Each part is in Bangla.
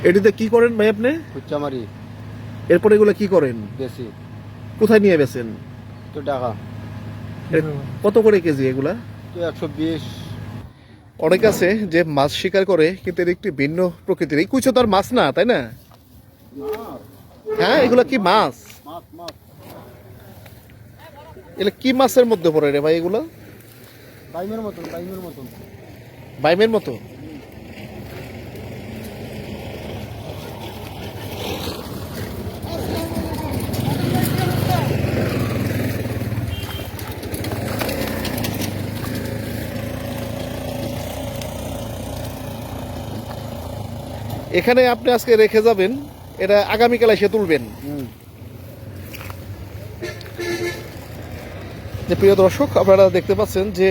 এটিতে কি করেন ভাই আপনি? খুচা মারি এরপর এগুলো কি করেন? বেশি কোথায় নিয়ে বেচেন? তো টাকা কত করে কেজি এগুলা? তো 120। অনেক আছে যে মাছ শিকার করে, কিন্তু এর একটি ভিন্ন প্রকৃতির। এই কুইচো তো আর মাছ না, তাই না? হ্যাঁ, এগুলা কি মাছ? এগুলা কি মাছের মধ্যে পড়ে রে ভাই এগুলা? বাইমের মতন বাইমের মতন। বাইমের মতো? এখানে আপনি আজকে রেখে যাবেন, এটা আগামীকাল এসে তুলবেন। যে প্রিয় দর্শক, আপনারা দেখতে পাচ্ছেন যে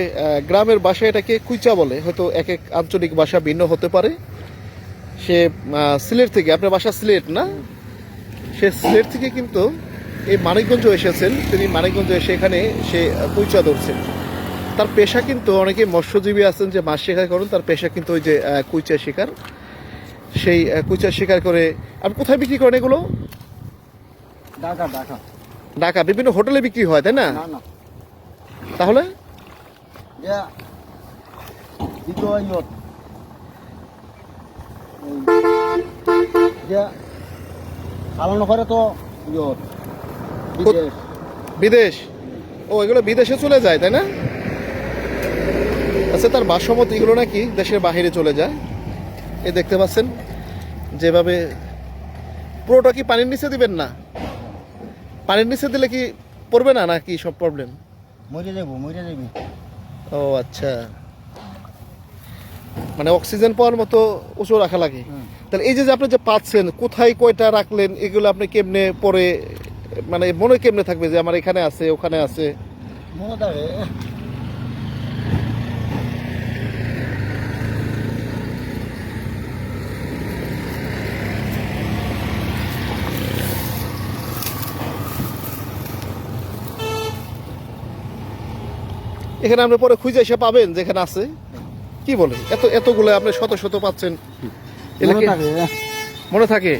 গ্রামের ভাষায় এটাকে কুইচা বলে, হয়তো এক এক আঞ্চলিক ভাষা ভিন্ন হতে পারে। সে সিলেট থেকে, আপনার বাসা সিলেট না? সে সিলেট থেকে কিন্তু এই মানিকগঞ্জ এসেছেন। তিনি মানিকগঞ্জ এসে এখানে সে কুইচা ধরছেন। তার পেশা কিন্তু, অনেকে মৎস্যজীবী আছেন যে মাছ শিকার করেন, তার পেশা কিন্তু ওই যে কুইচা শিকার। সেই কুইচা শিকার করে আপনি কোথায় বিক্রি করেন এগুলো? ঢাকা ঢাকা ঢাকা বিভিন্ন হোটেলে বিক্রি হয়, তাই না? না না তাহলে ইয়া দিতো ইয়ত ইয়া চালানো করে তো ইয়ত বিদেশ। বিদেশ? ও, এগুলো বিদেশে চলে যায়, তাই না? আচ্ছা, তার বাসমত এগুলো নাকি দেশের বাহিরে চলে যায়। এই দেখতে পাচ্ছেন যেভাবে পুরোটা কি পানির নিচে দিবেন না? পানির নিচে দিলে কি পড়বে না, নাকি সব প্রবলেম? মরে যাবো মরে যাবি। ও আচ্ছা, মানে অক্সিজেন পাওয়ার মতো উঁচু রাখা লাগে। তাহলে এই যে আপনি যে পাচ্ছেন, কোথায় কয়টা রাখলেন, এগুলো আপনি কেমনে পরে, মানে মনে কেমনে থাকবে যে আমার এখানে আছে ওখানে আছে? মনে থাকে এখানে আপনি পরে খুঁজে এসে পাবেন যেখানে আছে। কি বলে, এতগুলো আপনি শত শত পাচ্ছেন? এগুলো মনে কি থাকে। মনে থাকে?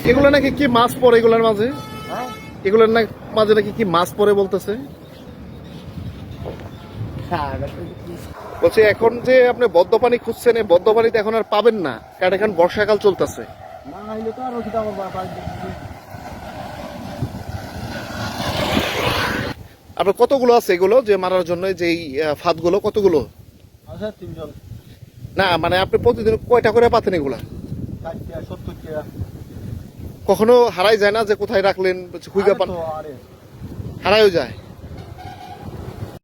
এগুলো নাকি কি মাছ পড়ে এগুলোর মাঝে? হ্যাঁ এগুলোর মাঝে নাকি কি মাছ পড়ে বলতেছে? বলছে এখন যে আপনি বদ্ধ পানি খুঁজছেন, এই বদ্ধ পানিতে এখন আর পাবেন না, কারণ এখন বর্ষাকাল চলতেছে। না হইলে তো আর ওষুধ আমার বাবা আপনার কতগুলো আছে এগুলো যে মারার জন্য, যে এই ফাঁদগুলো কতগুলো? আচ্ছা 3 জন। না মানে আপনি প্রতিদিন কয়টা করে পাতেন এগুলা? 60 টাকা 70 টাকা। কখনো হারাই যায় না যে কোথায় রাখলেন, খুঁজে পান? আরে হারাইও যায়?